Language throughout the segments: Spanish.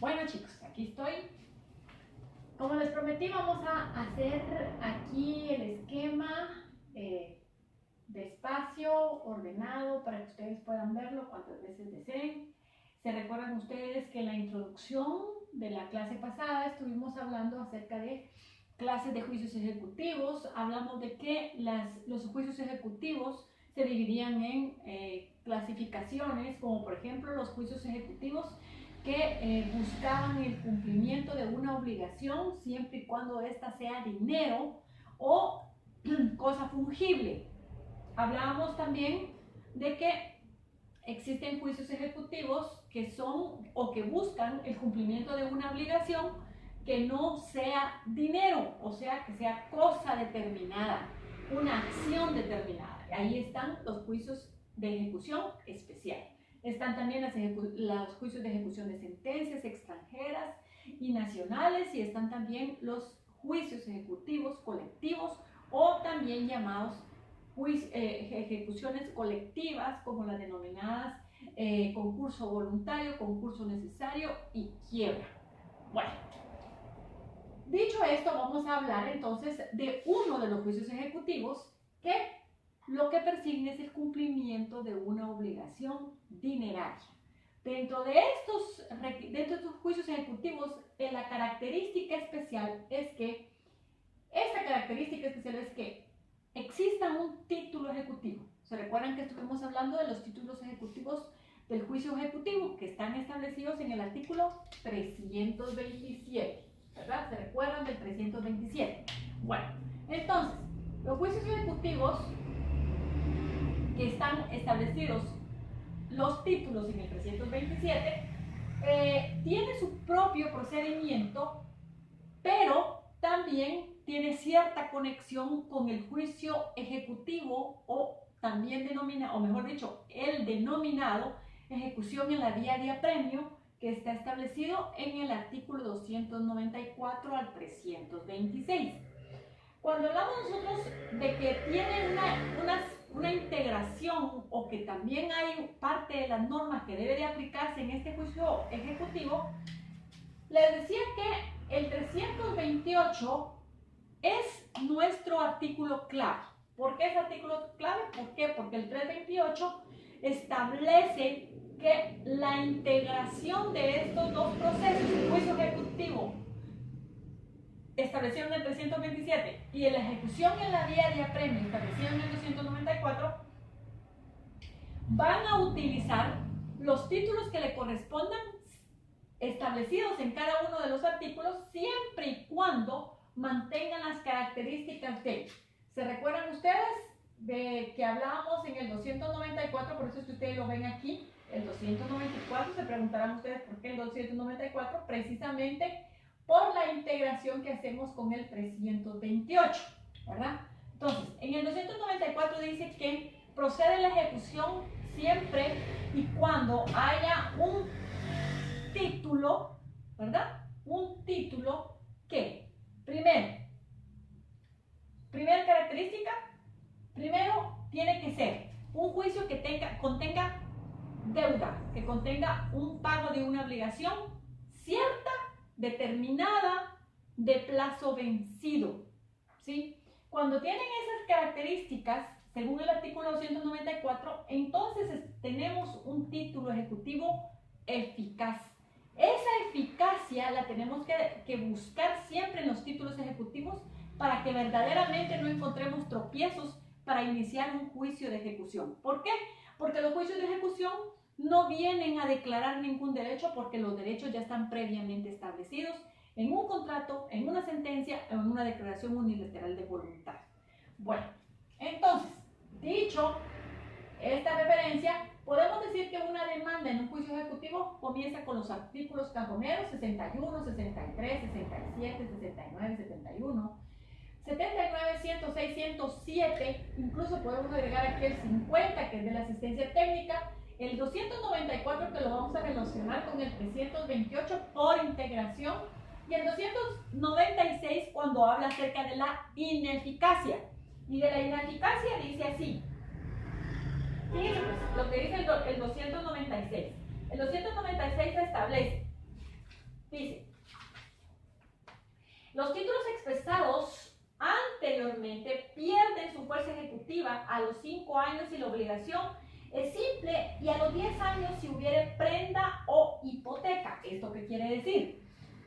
Bueno chicos, aquí estoy. Como les prometí, vamos a hacer aquí el esquema despacio, ordenado, para que ustedes puedan verlo cuantas veces deseen. Se recuerdan ustedes que en la introducción de la clase pasada estuvimos hablando acerca de clases de juicios ejecutivos. Hablamos de que los juicios ejecutivos se dividían en clasificaciones, como por ejemplo los juicios ejecutivos que buscaban el cumplimiento de una obligación siempre y cuando ésta sea dinero o cosa fungible. Hablábamos también de que existen juicios ejecutivos que son o que buscan el cumplimiento de una obligación que no sea dinero, o sea, que sea cosa determinada, una acción determinada. Ahí están los juicios de ejecución especial. Están también los juicios de ejecución de sentencias extranjeras y nacionales, y están también los juicios ejecutivos colectivos, o también llamados ejecuciones colectivas, como las denominadas concurso voluntario, concurso necesario y quiebra. Bueno, dicho esto, vamos a hablar entonces de uno de los juicios ejecutivos que lo que persigue es el cumplimiento de una obligación dineraria. Dentro de estos juicios ejecutivos, la característica especial es que exista un título ejecutivo. ¿Se recuerdan que estuvimos hablando de los títulos ejecutivos del juicio ejecutivo que están establecidos en el artículo 327? ¿Verdad? ¿Se recuerdan del 327? Bueno, entonces, los juicios ejecutivos que están establecidos, los títulos en el 327, tiene su propio procedimiento, pero también tiene cierta conexión con el juicio ejecutivo, o también denominado, o mejor dicho, el denominado ejecución en la vía de apremio, que está establecido en el artículo 294 al 326. Cuando hablamos nosotros de que tiene una integración, o que también hay parte de las normas que debe de aplicarse en este juicio ejecutivo, les decía que el 328 es nuestro artículo clave. ¿Por qué es artículo clave? ¿Por qué? Porque el 328 establece que la integración de estos dos procesos, el juicio ejecutivo establecido en el 327 y la ejecución en la vía de apremio establecido en el 294, van a utilizar los títulos que le correspondan establecidos en cada uno de los artículos, siempre y cuando mantengan las características de. ¿Se recuerdan ustedes de que hablábamos en el 294? Por eso es que ustedes lo ven aquí, el 294. Se preguntarán ustedes por qué el 294, precisamente por la integración que hacemos con el 328, ¿verdad? Entonces, en el 294 dice que procede la ejecución siempre y cuando haya un título, ¿verdad? Un título que, primera característica, primero tiene que ser un juicio que contenga deuda, que contenga un pago de una obligación cierta, determinada, de plazo vencido, ¿sí? Cuando tienen esas características, según el artículo 294, entonces tenemos un título ejecutivo eficaz. Esa eficacia la tenemos que buscar siempre en los títulos ejecutivos, para que verdaderamente no encontremos tropiezos para iniciar un juicio de ejecución. ¿Por qué? Porque los juicios de ejecución no vienen a declarar ningún derecho, porque los derechos ya están previamente establecidos en un contrato, en una sentencia o en una declaración unilateral de voluntad. Bueno, entonces, dicho esta referencia, podemos decir que una demanda en un juicio ejecutivo comienza con los artículos cajoneros 61, 63, 67, 69, 71, 79, 106, 107, incluso podemos agregar aquí el 50, que es de la asistencia técnica, el 294, que lo vamos a relacionar con el 328 por integración, y el 296 cuando habla acerca de la ineficacia. Y de la ineficacia dice así. Fíjense pues, lo que dice el 296. El 296 establece Dice, los títulos expresados anteriormente pierden su fuerza ejecutiva a los 5 años si la obligación es simple y a los 10 años si hubiere prenda o hipoteca. ¿Esto qué quiere decir?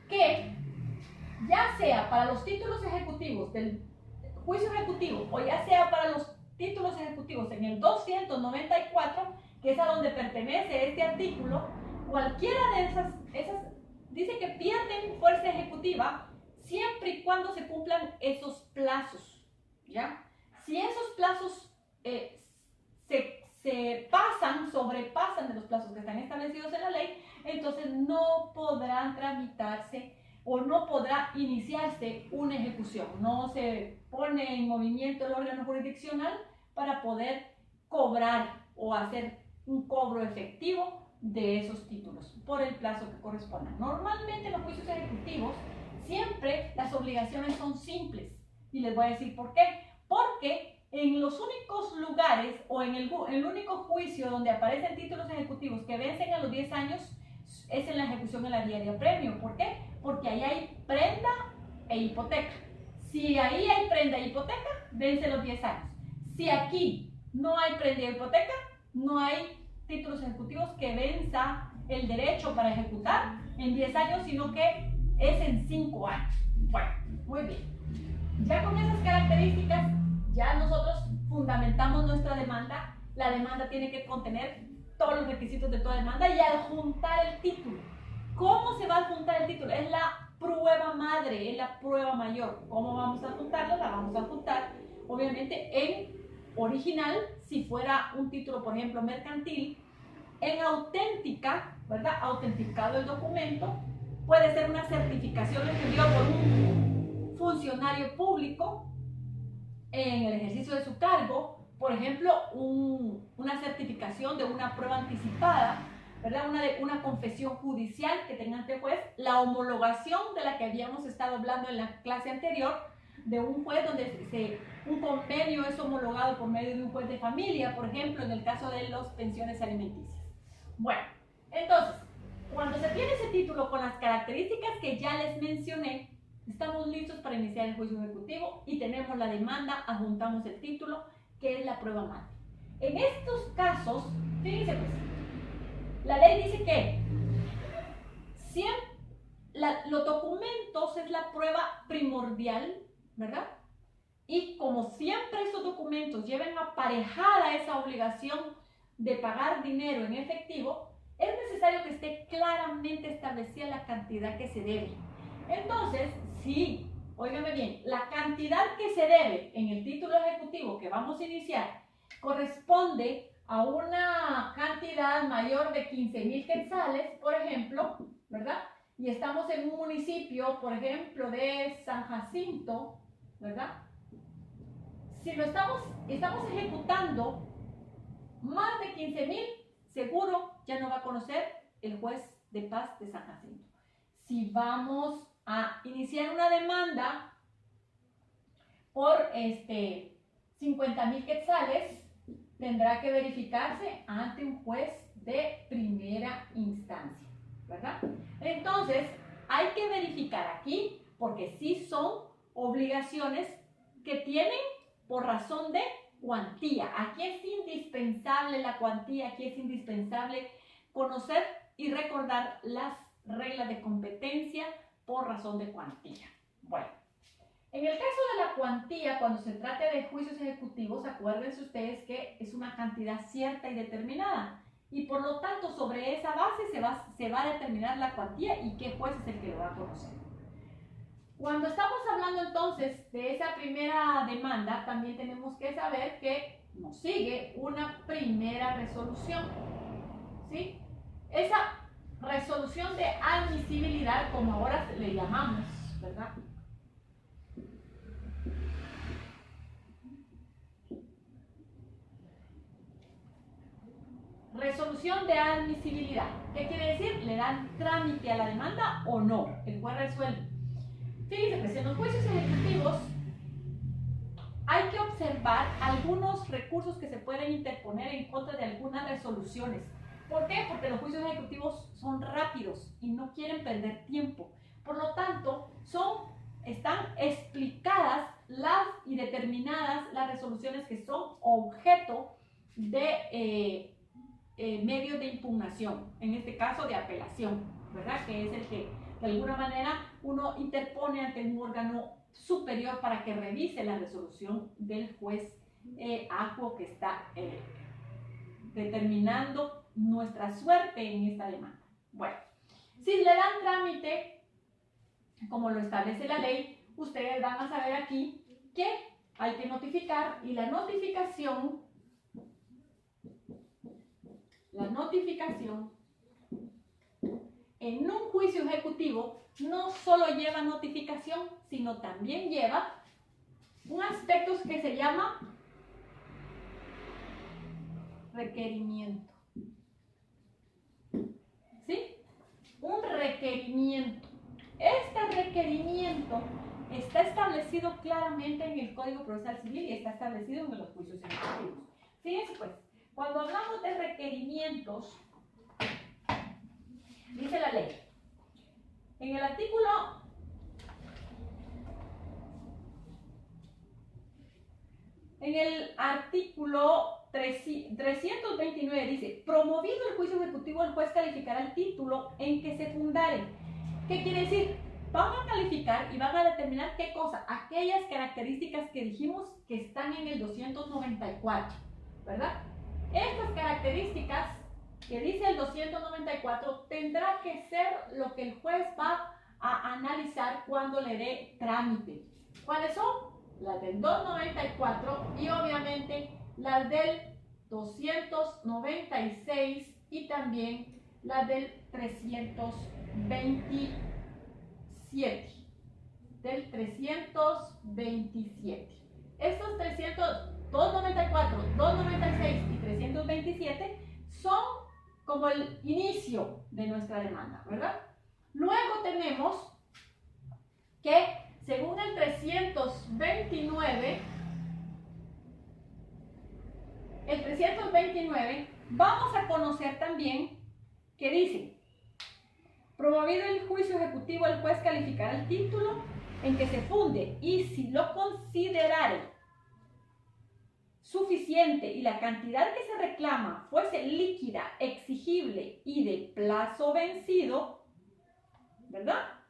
Que ya sea para los títulos ejecutivos del juicio ejecutivo o ya sea para los títulos ejecutivos en el 294, que es a donde pertenece este artículo, cualquiera de esas dice que pierden fuerza ejecutiva siempre y cuando se cumplan esos plazos, ¿ya? Si esos plazos se sobrepasan de los plazos que están establecidos en la ley, entonces no podrán tramitarse o no podrá iniciarse una ejecución. No se pone en movimiento el órgano jurisdiccional para poder cobrar o hacer un cobro efectivo de esos títulos por el plazo que corresponda. Normalmente en los juicios ejecutivos siempre las obligaciones son simples y les voy a decir por qué. Porque en los únicos lugares o en el único juicio donde aparecen títulos ejecutivos que vencen a los 10 años es en la ejecución en la vía de apremio. ¿Por qué? Porque ahí hay prenda e hipoteca. Si ahí hay prenda e hipoteca, vence los 10 años. Si aquí no hay prenda e hipoteca, no hay títulos ejecutivos que venza el derecho para ejecutar en 10 años, sino que es en 5 años. Bueno, muy bien. Ya con esas características, ya nosotros fundamentamos nuestra demanda. La demanda tiene que contener todos los requisitos de toda demanda y adjuntar el título. ¿Cómo se va a adjuntar el título? Es la prueba madre, es la prueba mayor. ¿Cómo vamos a adjuntarla? La vamos a adjuntar, obviamente, en original, si fuera un título, por ejemplo, mercantil, en auténtica, ¿verdad? Autenticado el documento, puede ser una certificación expedida por un funcionario público en el ejercicio de su cargo, por ejemplo, una certificación de una prueba anticipada, ¿verdad? Una confesión judicial que tenga ante juez, la homologación de la que habíamos estado hablando en la clase anterior, de un juez donde un convenio es homologado por medio de un juez de familia, por ejemplo, en el caso de las pensiones alimenticias. Bueno, entonces, cuando se tiene ese título con las características que ya les mencioné, estamos listos para iniciar el juicio ejecutivo y tenemos la demanda, adjuntamos el título, que es la prueba madre. En estos casos, fíjense pues, la ley dice que los documentos es la prueba primordial, ¿verdad? Y como siempre esos documentos lleven aparejada esa obligación de pagar dinero en efectivo, es necesario que esté claramente establecida la cantidad que se debe. Entonces, si, óigame bien, la cantidad que se debe en el título ejecutivo que vamos a iniciar corresponde a una cantidad mayor de 15,000 quetzales, por ejemplo, ¿verdad? Y estamos en un municipio, por ejemplo, de San Jacinto, ¿verdad? Si lo estamos ejecutando más de 15,000, seguro ya no va a conocer el juez de paz de San Jacinto. Si vamos a iniciar una demanda por 50,000 quetzales, tendrá que verificarse ante un juez de primera instancia, ¿verdad? Entonces, hay que verificar aquí, porque sí son obligaciones que tienen por razón de cuantía. Aquí es indispensable la cuantía, aquí es indispensable conocer y recordar las reglas de competencia por razón de cuantía. Bueno, en el caso de la cuantía, cuando se trate de juicios ejecutivos, acuérdense ustedes que es una cantidad cierta y determinada. Y por lo tanto, sobre esa base se va a determinar la cuantía y qué juez es el que lo va a conocer. Cuando estamos hablando entonces de esa primera demanda, también tenemos que saber que nos sigue una primera resolución, ¿sí? Esa resolución de admisibilidad, como ahora le llamamos, ¿verdad? Resolución de admisibilidad. ¿Qué quiere decir? ¿Le dan trámite a la demanda o no? El juez resuelve. Fíjense que en los juicios ejecutivos hay que observar algunos recursos que se pueden interponer en contra de algunas resoluciones. ¿Por qué? Porque los juicios ejecutivos son rápidos y no quieren perder tiempo. Por lo tanto, están explicadas y determinadas las resoluciones que son objeto de medios de impugnación, en este caso de apelación, ¿verdad? Que es el que de alguna manera uno interpone ante un órgano superior para que revise la resolución del juez acuo que está determinando nuestra suerte en esta demanda. Bueno, si le dan trámite, como lo establece la ley, ustedes van a saber aquí que hay que notificar, y la notificación en un juicio ejecutivo no solo lleva notificación, sino también lleva un aspecto que se llama requerimiento. ¿Sí? Un requerimiento. Este requerimiento está establecido claramente en el Código Procesal Civil y está establecido en los juicios ejecutivos. Fíjense pues, cuando hablamos de requerimientos, dice la ley, en el artículo 329 dice, promovido el juicio ejecutivo, el juez calificará el título en que se fundare. ¿Qué quiere decir? Van a calificar y van a determinar qué cosa, aquellas características que dijimos que están en el 294, ¿verdad? Estas características que dice el 294 tendrá que ser lo que el juez va a analizar cuando le dé trámite. ¿Cuáles son? Las del 294 y obviamente las del 296 y también las del 327. Del 327. Estos 294, 296 y 327 son como el inicio de nuestra demanda, ¿verdad? Luego tenemos que, según el 329, vamos a conocer también que dice, promovido el juicio ejecutivo, el juez calificará el título en que se funde y si lo considerare suficiente y la cantidad que se reclama fuese líquida, exigible y de plazo vencido, ¿verdad?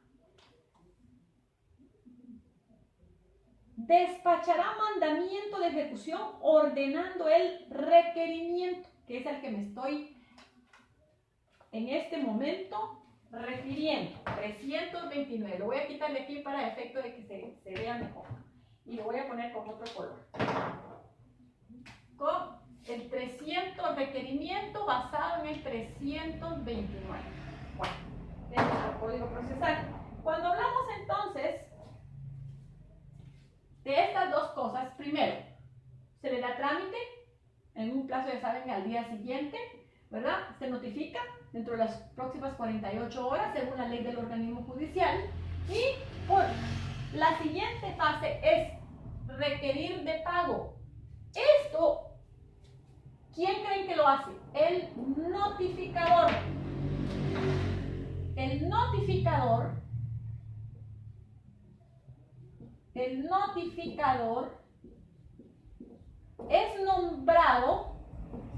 Despachará mandamiento de ejecución ordenando el requerimiento, que es al que me estoy en este momento refiriendo. 329. Lo voy a quitar de aquí para efecto de que se vea mejor. Y lo voy a poner con otro color. Con el 300 requerimiento basado en el 329. Bueno, de nuestro Código Procesal. Cuando hablamos entonces de estas dos cosas, primero, se le da trámite en un plazo, ya saben, al día siguiente, ¿verdad? Se notifica dentro de las próximas 48 horas, según la ley del organismo judicial. Y por la siguiente fase es requerir de pago. Esto, ¿quién creen que lo hace? El notificador. El notificador es nombrado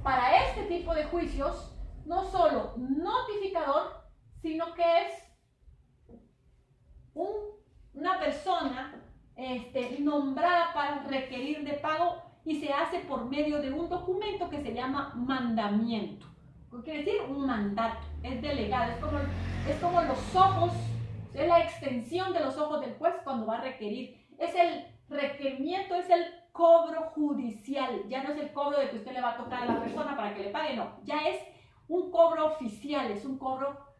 para este tipo de juicios no solo notificador, sino que es una persona nombrada para requerir de pago y se hace por medio de un documento que se llama mandamiento. ¿Qué quiere decir? Un mandato, es delegado, es como los ojos, es la extensión de los ojos del juez cuando va a requerir. Es el requerimiento, es el cobro judicial, ya no es el cobro de que usted le va a tocar a la persona para que le pague, no, ya es un cobro oficial, es un cobro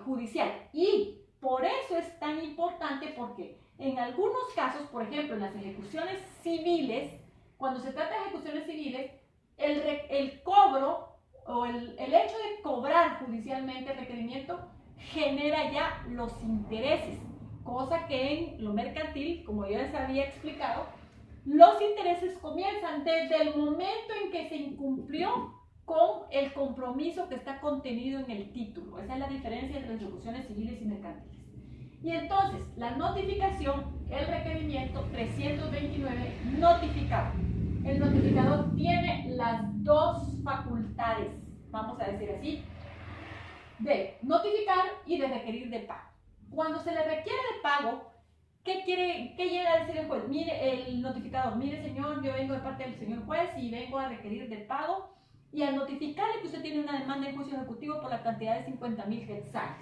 judicial. Y por eso es tan importante, porque en algunos casos, por ejemplo, en las ejecuciones civiles, cuando se trata de ejecuciones civiles, el cobro o el hecho de cobrar judicialmente el requerimiento genera ya los intereses, cosa que en lo mercantil, como ya les había explicado, los intereses comienzan desde el momento en que se incumplió con el compromiso que está contenido en el título. Esa es la diferencia entre ejecuciones civiles y mercantiles. Y entonces, la notificación, el requerimiento 329, notificado. El notificador tiene las dos facultades, vamos a decir así, de notificar y de requerir de pago. Cuando se le requiere de pago, ¿qué llega a decir el juez? Mire, el notificador, mire señor, yo vengo de parte del señor juez y vengo a requerir de pago y a notificarle que usted tiene una demanda en juicio ejecutivo por la cantidad de 50.000 quetzales,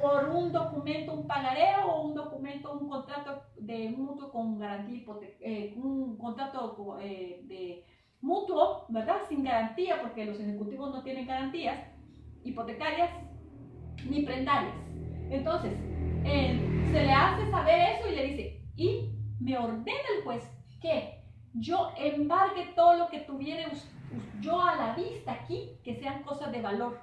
por un documento, un pagaré o un documento, un contrato de mutuo con garantía, un contrato de mutuo, ¿verdad? Sin garantía, porque los ejecutivos no tienen garantías hipotecarias ni prendarias. Entonces, se le hace saber eso y le dice, y me ordena el juez que yo embargue todo lo que tuviera yo a la vista aquí, que sean cosas de valor.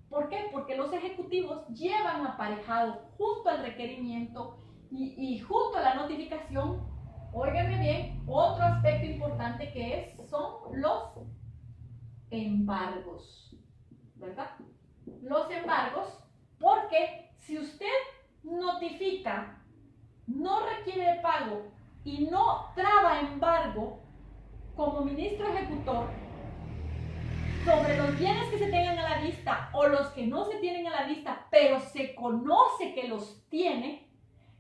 ¿Por qué? Porque los ejecutivos llevan aparejado junto al requerimiento y junto a la notificación, óigame bien, otro aspecto importante que son los embargos, ¿verdad? Los embargos, porque si usted notifica, no requiere de pago y no traba embargo como ministro ejecutor sobre los bienes que se tengan a la vista o los que no se tienen a la vista, pero se conoce que los tiene,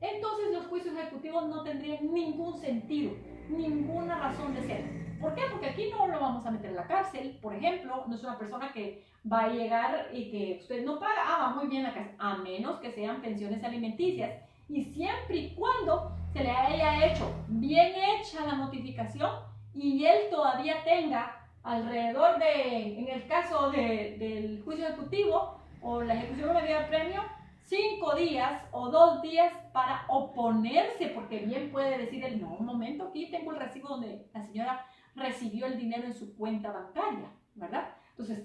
entonces los juicios ejecutivos no tendrían ningún sentido, ninguna razón de ser. ¿Por qué? Porque aquí no lo vamos a meter en la cárcel, por ejemplo, no es una persona que va a llegar y que usted no paga, va muy bien la cárcel, a menos que sean pensiones alimenticias y siempre y cuando se le haya hecho bien hecha la notificación y él todavía tenga alrededor de, en el caso del juicio ejecutivo o la ejecución de medida de premio, 5 días o 2 días para oponerse, porque bien puede decir él, no, un momento, aquí tengo el recibo donde la señora recibió el dinero en su cuenta bancaria, ¿verdad? Entonces,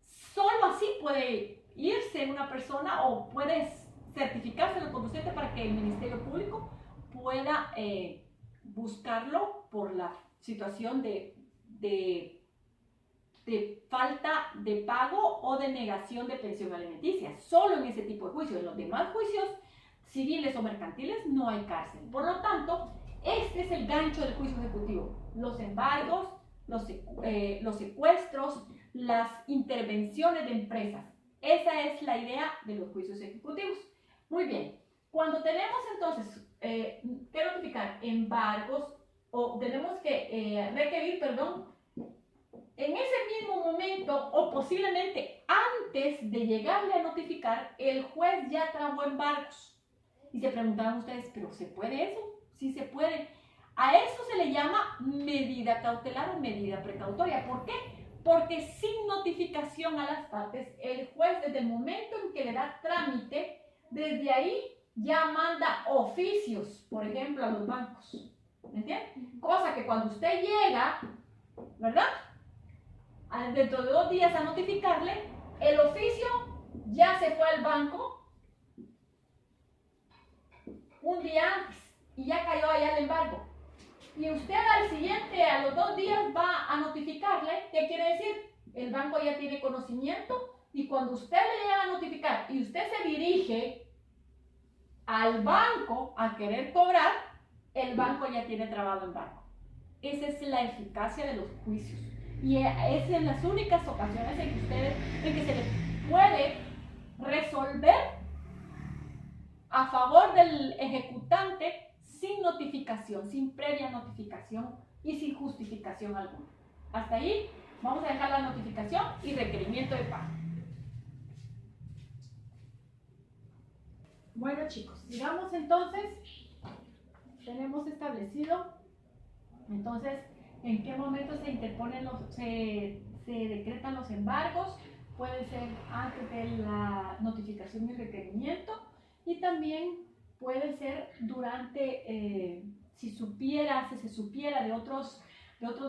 solo así puede irse una persona o puede certificarse lo conducente para que el Ministerio Público pueda buscarlo por la situación de falta de pago o de negación de pensión alimenticia. Solo en ese tipo de juicios. En los demás juicios civiles o mercantiles no hay cárcel. Por lo tanto, este es el gancho del juicio ejecutivo. Los embargos, los secuestros, las intervenciones de empresas. Esa es la idea de los juicios ejecutivos. Muy bien. Cuando tenemos entonces que notificar embargos o tenemos que requerir, perdón, en ese mismo momento o posiblemente antes de llegarle a notificar, el juez ya trabó embargos. Y se preguntaban ustedes, ¿pero se puede eso? Sí se puede. A eso se le llama medida cautelar o medida precautoria. ¿Por qué? Porque sin notificación a las partes, el juez desde el momento en que le da trámite, desde ahí ya manda oficios, por ejemplo, a los bancos. ¿Me entiendes? Cosa que cuando usted llega, ¿verdad? Dentro de 2 días a notificarle, el oficio ya se fue al banco un día antes y ya cayó allá el embargo. Y usted al siguiente, a los 2 días, va a notificarle. ¿Qué quiere decir? El banco ya tiene conocimiento y cuando usted le llega a notificar y usted se dirige al banco a querer cobrar, el banco ya tiene trabado embargo. Esa es la eficacia de los juicios. Y es en las únicas ocasiones en que se le puede resolver a favor del ejecutante sin notificación, sin previa notificación y sin justificación alguna. Hasta ahí vamos a dejar la notificación y requerimiento de pago. Bueno chicos, digamos entonces, tenemos establecido entonces en qué momento se interponen se decretan los embargos. Puede ser antes de la notificación y requerimiento y también puede ser durante, si se supiera de otros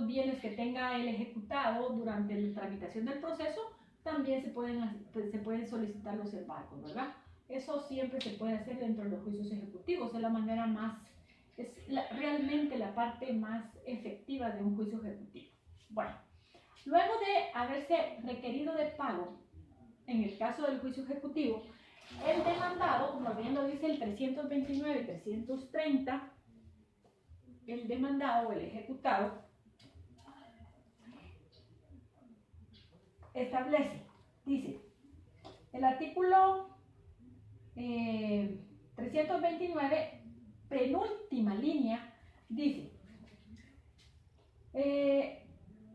bienes que tenga el ejecutado durante la tramitación del proceso, también se pueden solicitar los embargos, ¿verdad? Eso siempre se puede hacer dentro de los juicios ejecutivos, es la manera más, realmente la parte más efectiva de un juicio ejecutivo. Bueno, Luego de haberse requerido de pago, en el caso del juicio ejecutivo, el demandado, como bien lo dice el 329 y 330, el demandado o el ejecutado establece, dice, el artículo 329, penúltima línea, dice,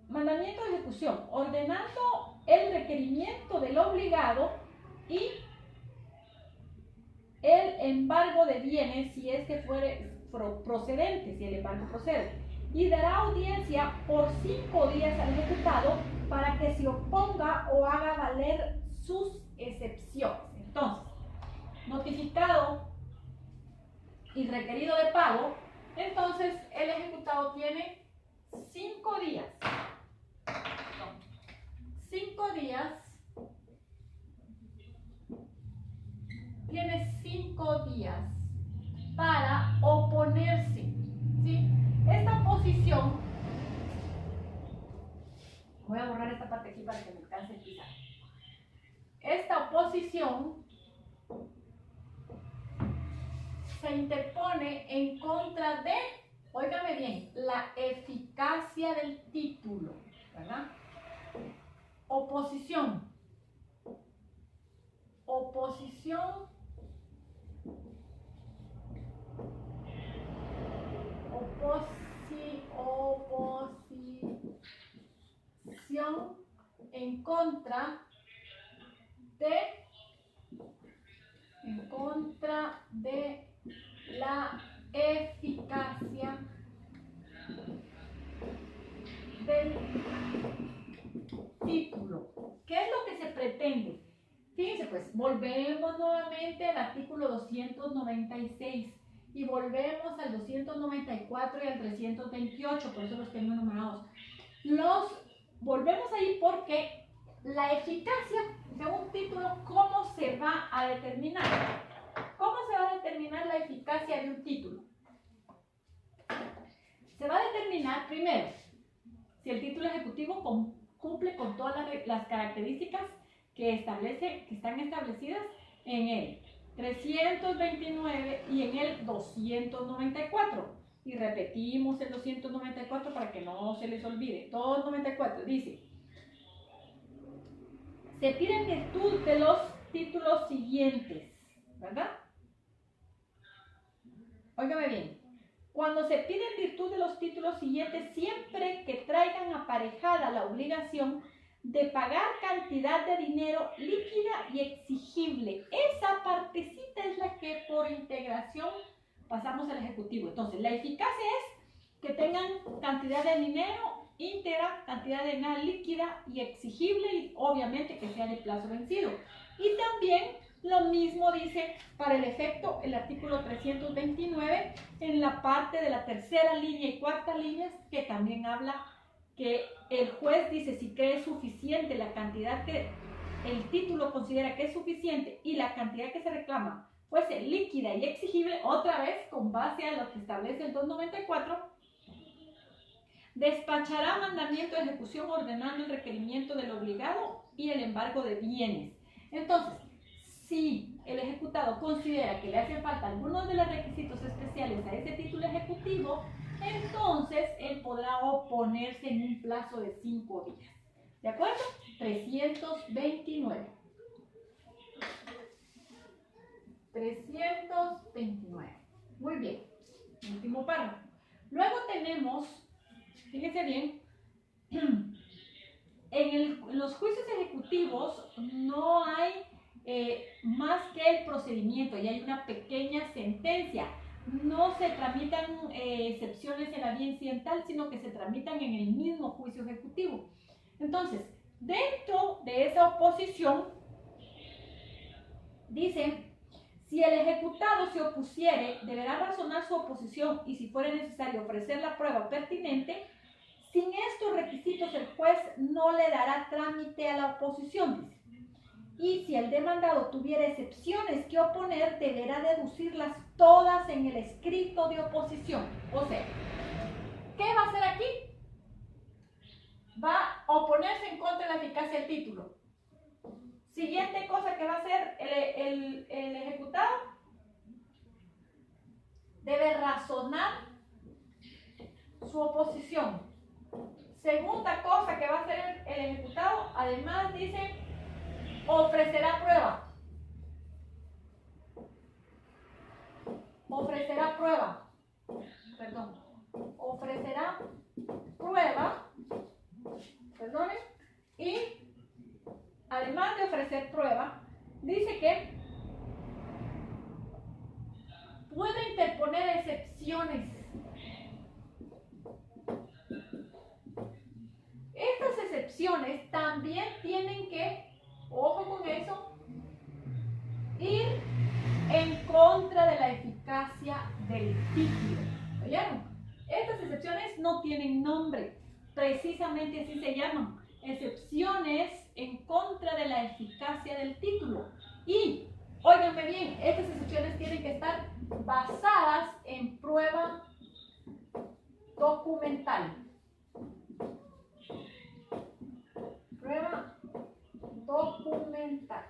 mandamiento de ejecución, ordenando el requerimiento del obligado y el embargo de bienes si es que fuere procedente, si el embargo procede, y dará audiencia por 5 días al ejecutado para que se oponga o haga valer sus excepciones. Entonces, notificado y requerido de pago, entonces el ejecutado tiene 5 días. 5 días. Tiene 5 días para oponerse, ¿sí? Esta oposición, voy a borrar esta parte aquí para que me alcance el pizarro. Esta oposición se interpone en contra de, óigame bien, la eficacia del título, ¿verdad? Oposición. Oposición. Oposición en contra de la eficacia del título. ¿Qué es lo que se pretende? Fíjense, pues, volvemos nuevamente al artículo 296 y volvemos al 294 y al 328, por eso los tengo numerados. Volvemos ahí porque la eficacia de un título, ¿cómo se va a determinar? ¿Cómo se va a determinar la eficacia de un título? Se va a determinar primero si el título ejecutivo cumple con todas las características que están establecidas en el 329 y en el 294. Y repetimos el 294 para que no se les olvide. 294 dice: se pide en virtud de los títulos siguientes, ¿verdad? Óigame bien. Cuando se pide en virtud de los títulos siguientes, siempre que traigan aparejada la obligación de pagar cantidad de dinero líquida y exigible. Esa partecita es la que por integración pasamos al ejecutivo. Entonces, la eficacia es que tengan cantidad de dinero íntegra, cantidad de dinero líquida y exigible, y obviamente que sea de plazo vencido. Y también lo mismo dice para el efecto el artículo 329 en la parte de la tercera línea y cuarta línea, que también habla que el juez dice si cree suficiente la cantidad que el título considera que es suficiente y la cantidad que se reclama fuese líquida y exigible, otra vez con base a lo que establece el 294, despachará mandamiento de ejecución ordenando el requerimiento del obligado y el embargo de bienes. Entonces, si el ejecutado considera que le hacen falta algunos de los requisitos especiales a ese título ejecutivo, entonces él podrá oponerse en un plazo de 5 días. ¿De acuerdo? 329. 329. Muy bien. Último párrafo. Luego tenemos, fíjense bien, en los juicios ejecutivos no hay más que el procedimiento y hay una pequeña sentencia. No se tramitan excepciones en la vía incidental, sino que se tramitan en el mismo juicio ejecutivo. Entonces, dentro de esa oposición, dice: si el ejecutado se opusiere, deberá razonar su oposición y, si fuera necesario, ofrecer la prueba pertinente. Sin estos requisitos, el juez no le dará trámite a la oposición, dice. Y si el demandado tuviera excepciones que oponer, deberá deducirlas todas en el escrito de oposición. O sea, ¿qué va a hacer aquí? va a oponerse en contra de la eficacia del título. Siguiente cosa que va a hacer el ejecutado, debe razonar su oposición. Segunda cosa que va a hacer el ejecutado, además dice, ofrecerá prueba. Ofrecerá prueba. Perdón. Ofrecerá prueba. Perdonen. Y además de ofrecer prueba, dice que puede interponer excepciones. Estas excepciones también tienen que, ojo con eso, ir en contra de la eficacia del título. ¿Oyeron? Estas excepciones no tienen nombre, precisamente así se llaman, excepciones en contra de la eficacia del título. Y, óiganme bien, estas excepciones tienen que estar basadas en prueba documental. Prueba documental.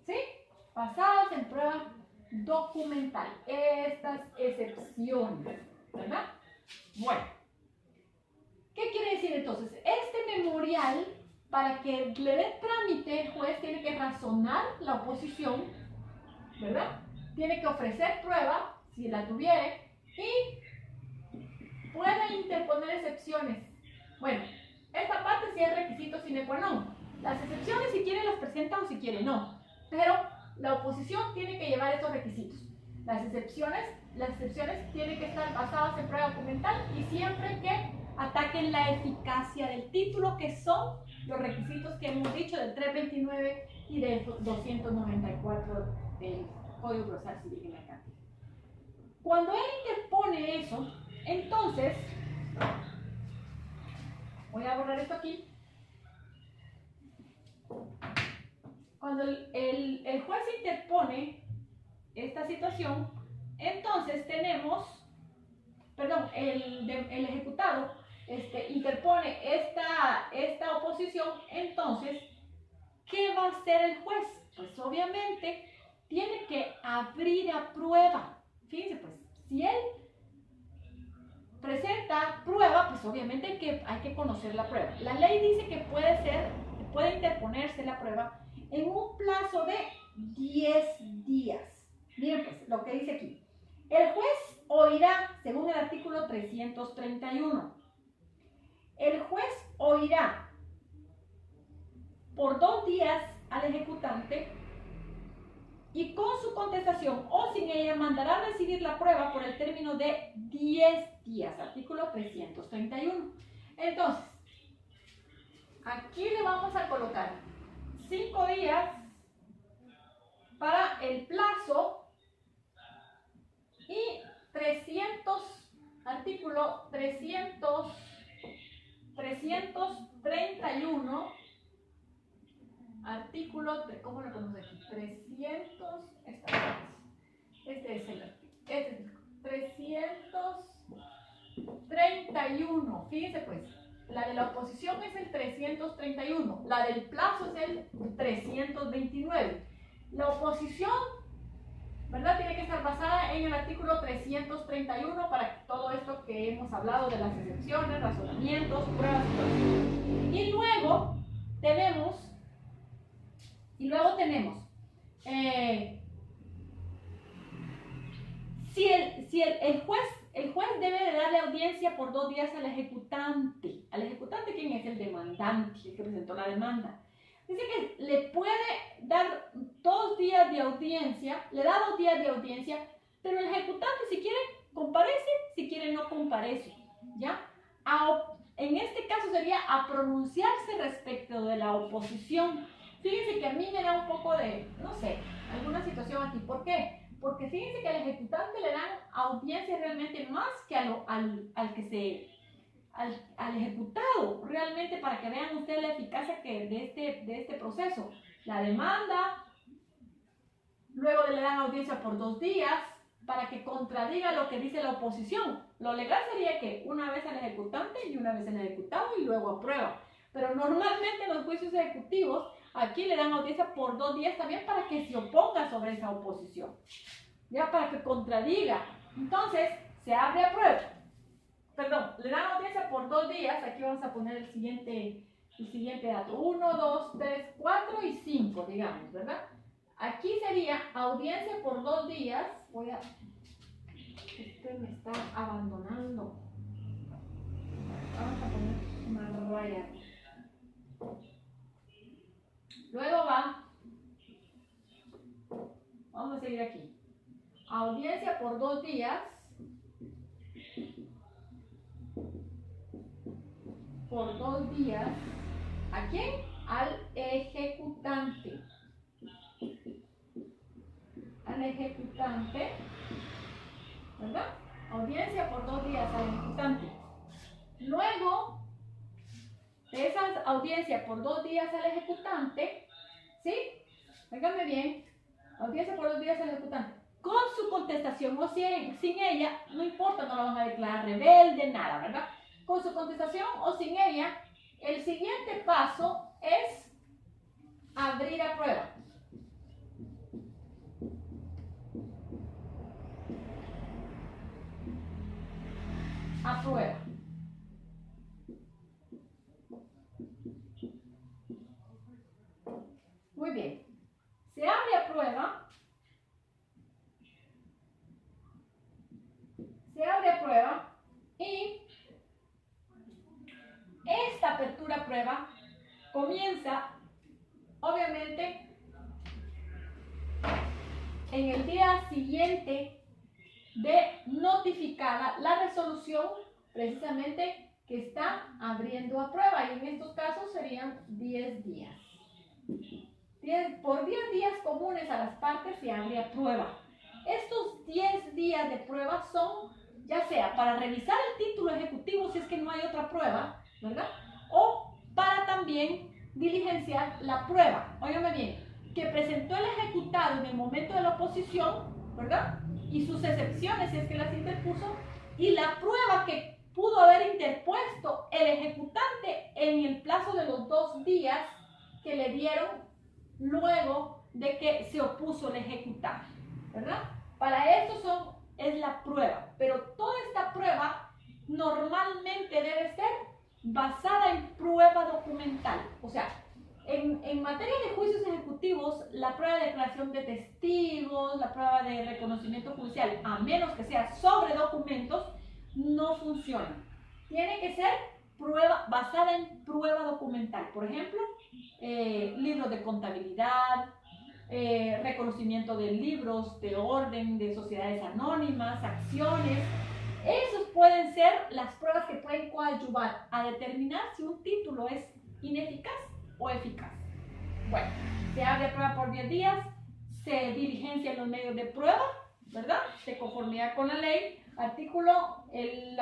¿Sí? Basadas en prueba documental. Estas excepciones, ¿verdad? Bueno. ¿Qué quiere decir entonces? Este memorial, para que le dé trámite, el juez tiene que razonar la oposición, ¿verdad? Tiene que ofrecer prueba, si la tuviere, y puede interponer excepciones. Bueno, esta parte sí es requisito sine qua non. Las excepciones, si quiere, las presenta o si quiere, no. Pero la oposición tiene que llevar estos requisitos. Las excepciones tienen que estar basadas en prueba documental y siempre que ataquen la eficacia del título, que son los requisitos que hemos dicho del 329 y del 294 del Código Procesal Civil y Mercantil. Cuando él interpone eso, entonces, voy a borrar esto aquí. Cuando el juez interpone esta situación, entonces tenemos, perdón, el ejecutado interpone esta oposición, entonces, ¿qué va a hacer el juez? Pues obviamente tiene que abrir a prueba. Fíjense, pues, si él presenta prueba, pues obviamente hay que conocer la prueba. La ley dice que puede interponerse la prueba en un plazo de 10 días. Miren pues lo que dice aquí. El juez oirá, según el artículo 331, el juez oirá por 2 días al ejecutante y con su contestación o sin ella mandará a recibir la prueba por el término de 10 días, artículo 331. Entonces, aquí le vamos a colocar 5 días para el plazo y 300, artículo 331, artículo, ¿cómo lo ponemos aquí? 300, este es el artículo, 331, fíjense pues, la de la oposición es el 331, la del plazo es el 329. La oposición, ¿verdad? Tiene que estar basada en el artículo 331 para todo esto que hemos hablado de las excepciones, razonamientos, pruebas y todo. Y luego tenemos, si el juez debe de darle audiencia por 2 días al ejecutante. ¿Al ejecutante quién es? El demandante, el que presentó la demanda. Dice que le puede dar 2 días de audiencia, le da 2 días de audiencia, pero el ejecutante si quiere comparece, si quiere no comparece, ¿ya? En este caso sería a pronunciarse respecto de la oposición. Fíjense que a mí me da un poco de, no sé, alguna situación aquí. ¿Por qué? Porque fíjense que al ejecutante le dan audiencia realmente más que al ejecutado, realmente, para que vean ustedes la eficacia de este proceso. La demanda, luego le dan audiencia por 2 días, para que contradiga lo que dice la oposición. Lo legal sería que una vez al ejecutante y una vez al ejecutado y luego aprueba. Pero normalmente en los juicios ejecutivos, aquí le dan audiencia por 2 días también para que se oponga sobre esa oposición. Ya, para que contradiga. Entonces, se abre a prueba. Perdón, le dan audiencia por 2 días. Aquí vamos a poner el siguiente dato. 1, 2, 3, 4 y 5, digamos, ¿verdad? Aquí sería audiencia por 2 días. Este me está abandonando. Vamos a poner una raya. Luego vamos a seguir aquí. Audiencia por 2 días. Por 2 días. ¿A quién? Al ejecutante. Al ejecutante. ¿Verdad? Audiencia por 2 días al ejecutante. Luego de esa audiencia por 2 días al ejecutante, ¿sí? Óigame bien, audiencia por 2 días al ejecutante. Con su contestación o sin ella, no importa, no la van a declarar rebelde, nada, ¿verdad? Con su contestación o sin ella, el siguiente paso es abrir a prueba. A prueba. Muy bien. Se abre a prueba. Se abre a prueba y esta apertura a prueba comienza, obviamente, en el día siguiente de notificada la resolución precisamente que está abriendo a prueba, y en estos casos serían 10 días. Por 10 días comunes a las partes se abre a prueba. Estos 10 días de prueba son, ya sea para revisar el título ejecutivo si es que no hay otra prueba, ¿verdad? O para también diligenciar la prueba, óigame bien, que presentó el ejecutado en el momento de la oposición, ¿verdad? Y sus excepciones si es que las interpuso, y la prueba que pudo haber interpuesto el ejecutante en el plazo de los 2 días que le dieron luego de que se opuso el ejecutante, ¿verdad? Para esto es la prueba, pero toda esta prueba normalmente debe ser basada en prueba documental. O sea, en materia de juicios ejecutivos, la prueba de declaración de testigos, la prueba de reconocimiento judicial, a menos que sea sobre documentos, no funciona. Tiene que ser prueba basada en prueba documental. Por ejemplo, libros de contabilidad, reconocimiento de libros de orden, de sociedades anónimas, acciones. Esos pueden ser las pruebas que pueden coadyuvar a determinar si un título es ineficaz o eficaz. Bueno, se abre prueba por 10 días, se diligencian los medios de prueba, ¿verdad? De conformidad con la ley. La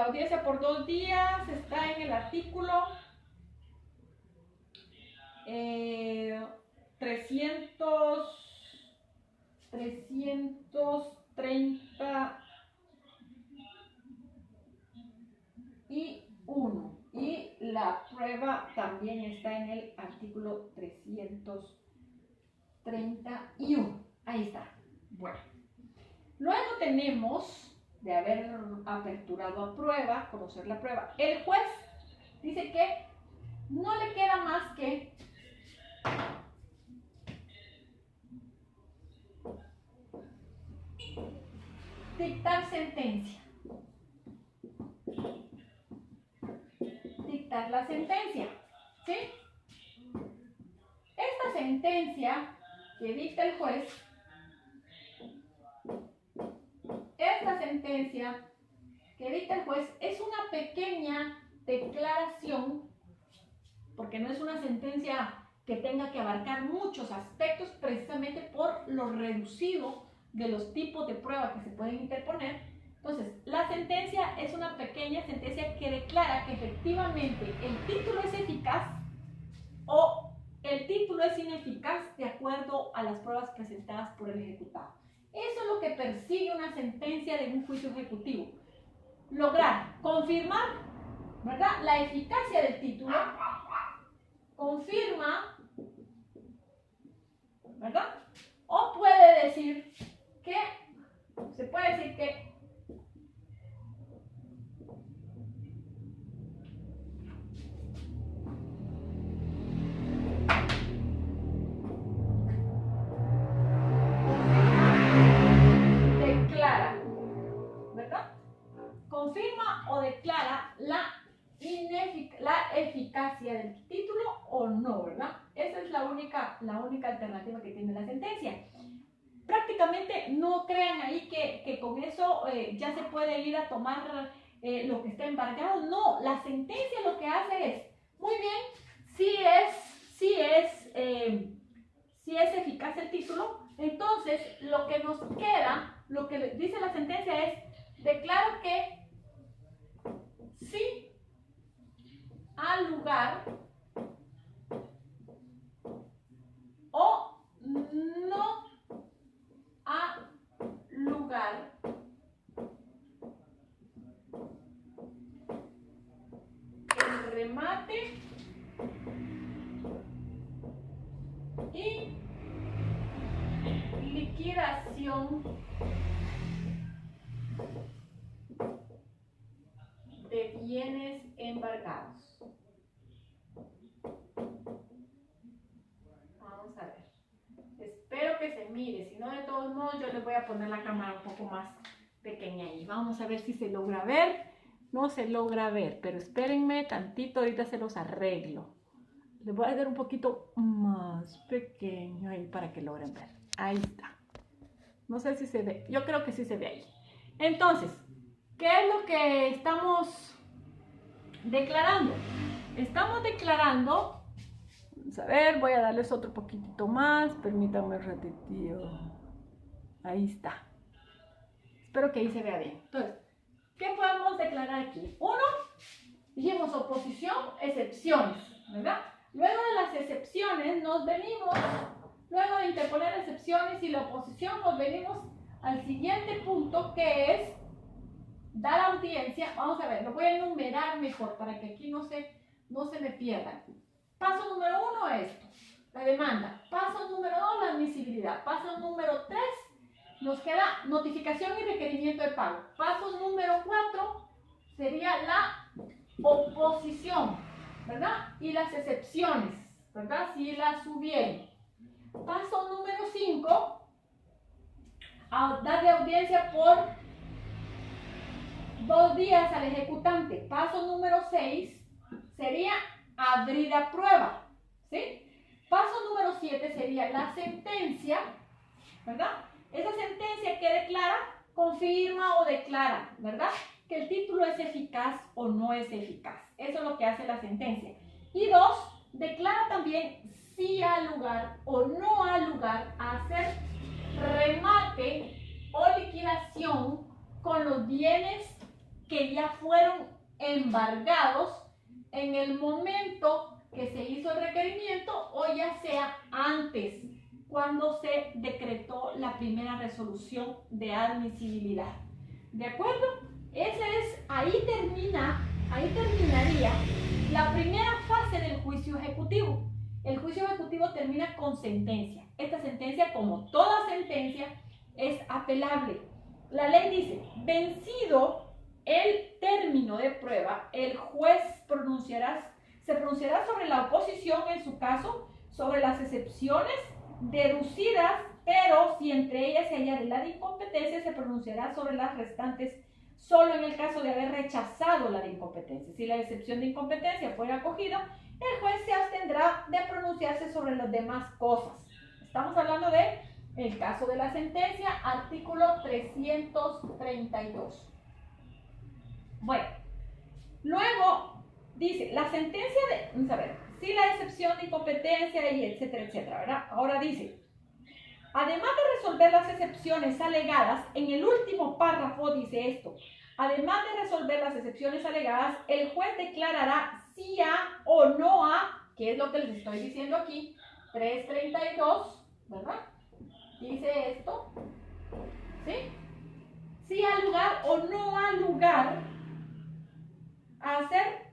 audiencia por 2 días está en el artículo 331 y la prueba también está en el artículo 331. Ahí está. Bueno, luego tenemos, de haber aperturado a prueba, conocer la prueba, el juez dice que no le queda más que dictar sentencia. Dictar la sentencia, ¿sí? Esta sentencia que dicta el juez, es una pequeña declaración, porque no es una sentencia que tenga que abarcar muchos aspectos precisamente por lo reducido de los tipos de pruebas que se pueden interponer. Entonces, la sentencia es una pequeña sentencia que declara que efectivamente el título es eficaz o el título es ineficaz de acuerdo a las pruebas presentadas por el ejecutado. Eso es lo lo que persigue una sentencia de un juicio ejecutivo? Lograr confirmar, ¿verdad?, la eficacia del título, confirma, ¿verdad? O puede decir que, se puede decir que declara, ¿verdad? Confirma o declara la eficacia del título o no, ¿verdad? Esa es la única alternativa que tiene la sentencia. Prácticamente no crean ahí que con eso ya se puede ir a tomar lo que está embargado. No, la sentencia lo que hace es, muy bien, si es eficaz el título, entonces lo que nos queda, lo que dice la sentencia es, declaro que sí ha lugar o no ha lugar el remate y liquidación de bienes embargados. Vamos a ver. Espero que se mire, si no, de todos modos yo les voy a poner la cámara un poco más pequeña ahí. Vamos a ver si se logra ver. No se logra ver, pero espérenme tantito, ahorita se los arreglo. Les voy a hacer un poquito más pequeño ahí para que logren ver. Ahí está. No sé si se ve, yo creo que sí se ve ahí. Entonces, ¿qué es lo que estamos declarando? Estamos declarando, vamos a ver, voy a darles otro poquitito más, permítanme un ratito. Ahí está. Espero que ahí se vea bien. Entonces, ¿qué podemos declarar aquí? Uno, dijimos oposición, excepciones, ¿verdad? Luego de las excepciones nos venimos, luego de interponer excepciones y la oposición, nos venimos al siguiente punto, que es dar audiencia. Vamos a ver, lo voy a enumerar mejor para que aquí no se me pierdan. Paso número 1, esto, la demanda. Paso número 2, la admisibilidad. Paso número 3, nos queda notificación y requerimiento de pago. Paso número 4 sería la oposición, ¿verdad? Y las excepciones, ¿verdad? Si las hubiera. Paso número 5, darle audiencia por 2 días al ejecutante. Paso número 6 sería abrir a prueba, ¿sí? Paso número 7 sería la sentencia, ¿verdad? Esa sentencia que declara, confirma o declara, ¿verdad?, que el título es eficaz o no es eficaz. Eso es lo que hace la sentencia. Y 2, declara también si ha lugar o no ha lugar a hacer remate o liquidación con los bienes que ya fueron embargados en el momento que se hizo el requerimiento o ya sea antes, cuando se decretó la primera resolución de admisibilidad. ¿De acuerdo? Ahí terminaría la primera fase del juicio ejecutivo. El juicio ejecutivo termina con sentencia. Esta sentencia, como toda sentencia, es apelable. La ley dice, vencido el término de prueba, el juez se pronunciará sobre la oposición, en su caso, sobre las excepciones deducidas, pero si entre ellas se hallara la de incompetencia, se pronunciará sobre las restantes solo en el caso de haber rechazado la de incompetencia. Si la excepción de incompetencia fuera acogida, el juez se abstendrá de pronunciarse sobre las demás cosas. Estamos hablando de el caso de la sentencia, artículo 332. Bueno, luego dice, la sentencia de, vamos a ver, si la excepción de incompetencia y etcétera, etcétera, ¿verdad? Ahora dice, además de resolver las excepciones alegadas, en el último párrafo dice esto, además de resolver las excepciones alegadas, el juez declarará si ha o no ha, que es lo que les estoy diciendo aquí, 332, ¿verdad? Dice esto, ¿sí? Si ha lugar o no ha lugar a hacer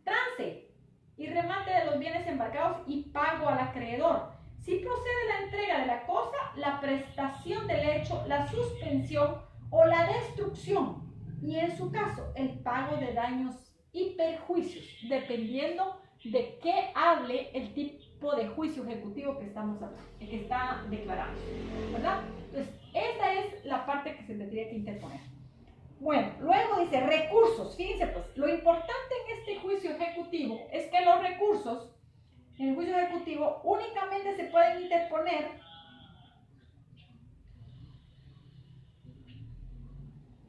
trance y remate de los bienes embargados y pago al acreedor. Si procede la entrega de la cosa, la prestación del hecho, la suspensión o la destrucción, y en su caso el pago de daños y perjuicios, dependiendo de qué hable el tipo de juicio ejecutivo que estamos hablando, que está declarando, ¿verdad? Entonces, esta es la parte que se tendría que interponer. Bueno, luego dice recursos. Fíjense pues, lo importante en este juicio ejecutivo es que los recursos en el juicio ejecutivo únicamente se pueden interponer,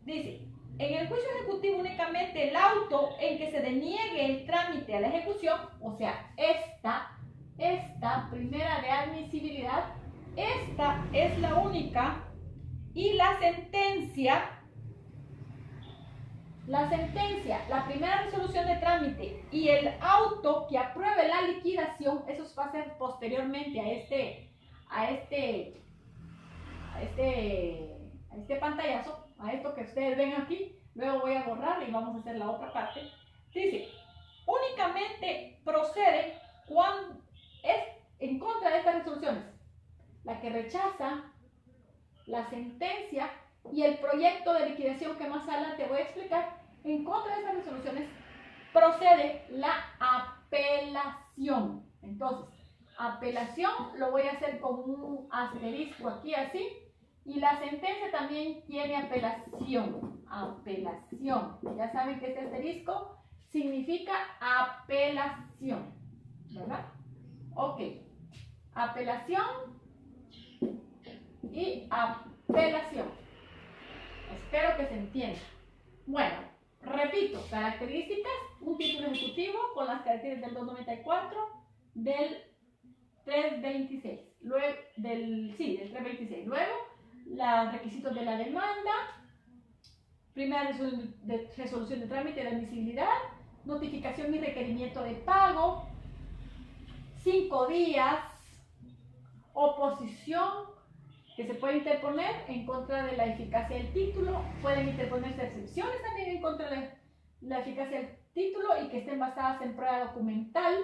dice, en el juicio ejecutivo únicamente el auto en que se deniegue el trámite a la ejecución, o sea, esta primera de admisibilidad, esta es la única, y la sentencia, la primera resolución de trámite y el auto que apruebe la liquidación, eso va a ser posteriormente a este pantallazo, a esto que ustedes ven aquí. Luego voy a borrar y vamos a hacer la otra parte. Dice, únicamente procede cuando es en contra de estas resoluciones, la que rechaza la sentencia y el proyecto de liquidación que más adelante voy a explicar. En contra de estas resoluciones procede la apelación. Entonces, apelación lo voy a hacer con un asterisco aquí así, y la sentencia también tiene apelación. Apelación. Ya saben que este asterisco significa apelación, ¿verdad? Ok. Apelación y apelación. Espero que se entienda. Bueno, repito, características, un título ejecutivo con las características del 294, del 326, luego del 326. Luego, los requisitos de la demanda, primera resolución de trámite de admisibilidad, notificación y requerimiento de pago, 5 días, oposición que se puede interponer en contra de la eficacia del título, pueden interponerse excepciones también en contra de la eficacia del título y que estén basadas en prueba documental,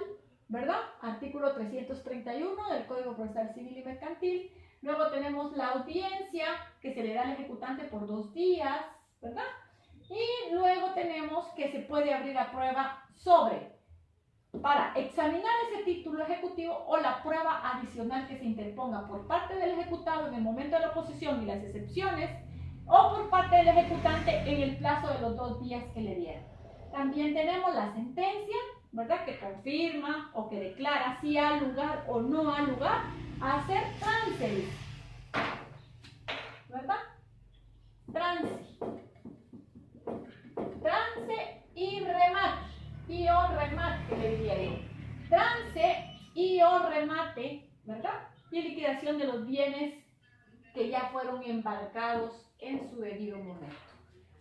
¿verdad? Artículo 331 del Código Procesal Civil y Mercantil. Luego tenemos la audiencia que se le da al ejecutante por 2 días, ¿verdad? Y luego tenemos que se puede abrir a prueba para examinar ese título ejecutivo o la prueba adicional que se interponga por parte del ejecutado en el momento de la oposición y las excepciones, o por parte del ejecutante en el plazo de los 2 días que le dieron. También tenemos la sentencia, ¿verdad?, que confirma o que declara si ha lugar o no ha lugar a hacer trance, ¿verdad? Trance y remate. Y o remate, que le diría yo. Trance y o remate, ¿verdad? Y liquidación de los bienes que ya fueron embarcados en su debido momento.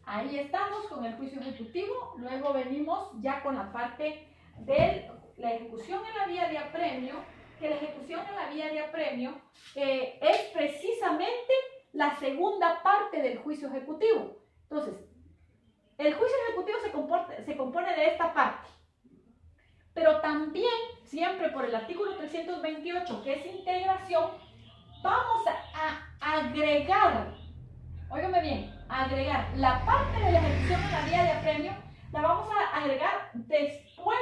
Ahí estamos con el juicio ejecutivo. Luego venimos ya con la parte de la ejecución en la vía de apremio, que la ejecución en la vía de apremio es precisamente la segunda parte del juicio ejecutivo. Entonces, el juicio ejecutivo se compone de esta parte, pero también, siempre por el artículo 328, que es integración, vamos a agregar, óigame bien, agregar la parte de la ejecución en la vía de apremio, la vamos a agregar después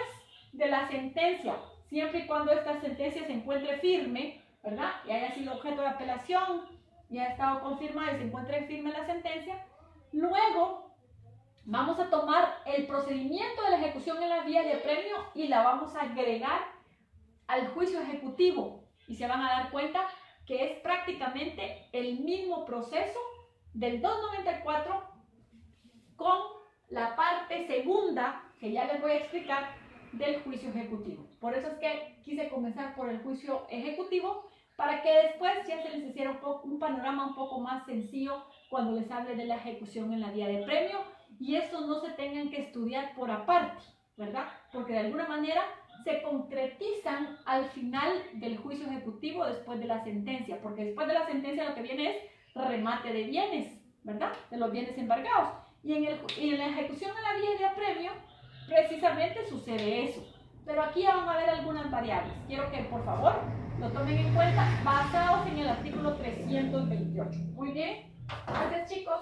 de la sentencia, siempre y cuando esta sentencia se encuentre firme, ¿verdad? Y haya sido objeto de apelación, y ha estado confirmada y se encuentre firme la sentencia. Luego vamos a tomar el procedimiento de la ejecución en la vía de apremio y la vamos a agregar al juicio ejecutivo, y se van a dar cuenta que es prácticamente el mismo proceso del 294 con la parte segunda, que ya les voy a explicar, del juicio ejecutivo. Por eso es que quise comenzar por el juicio ejecutivo, para que después ya se les hiciera un panorama un poco más sencillo cuando les hable de la ejecución en la vía de apremio, y estos no se tengan que estudiar por aparte, ¿verdad? Porque de alguna manera se concretizan al final del juicio ejecutivo después de la sentencia, porque después de la sentencia lo que viene es remate de bienes, ¿verdad? De los bienes embargados. Y en la ejecución de la vía de apremio, precisamente sucede eso. Pero aquí van a haber algunas variables. Quiero que, por favor, lo tomen en cuenta basados en el artículo 328. Muy bien. Gracias, chicos.